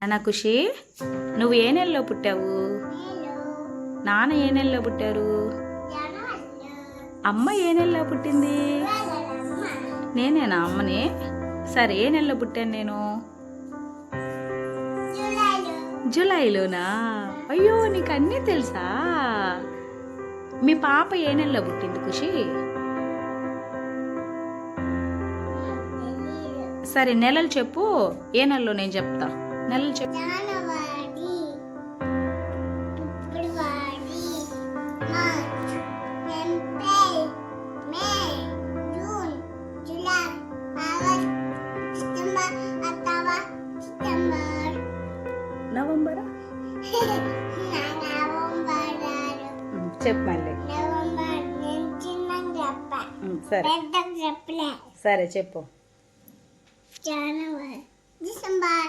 నాన్న ఖుషి, నువ్వు ఏ నెలలో పుట్టావు? నాన్న ఏ నెలలో పుట్టారు? అమ్మ ఏ నెలలో పుట్టింది? నేనేనా అమ్మని? సరే, ఏ నెలలో పుట్టాను నేను? జూలైలోనా? అయ్యో, నీకు అన్నీ తెలుసా? మీ పాప ఏ నెలలో పుట్టింది ఖుషి? సరే, నెలలు చెప్పు. ఏ నెలలో నేను చెప్తా. నెలలు చెప్పు. నవంబరా? చెప్పు మళ్ళీ. సరే సరే చెప్పు. జనవరి, డిసెంబర్.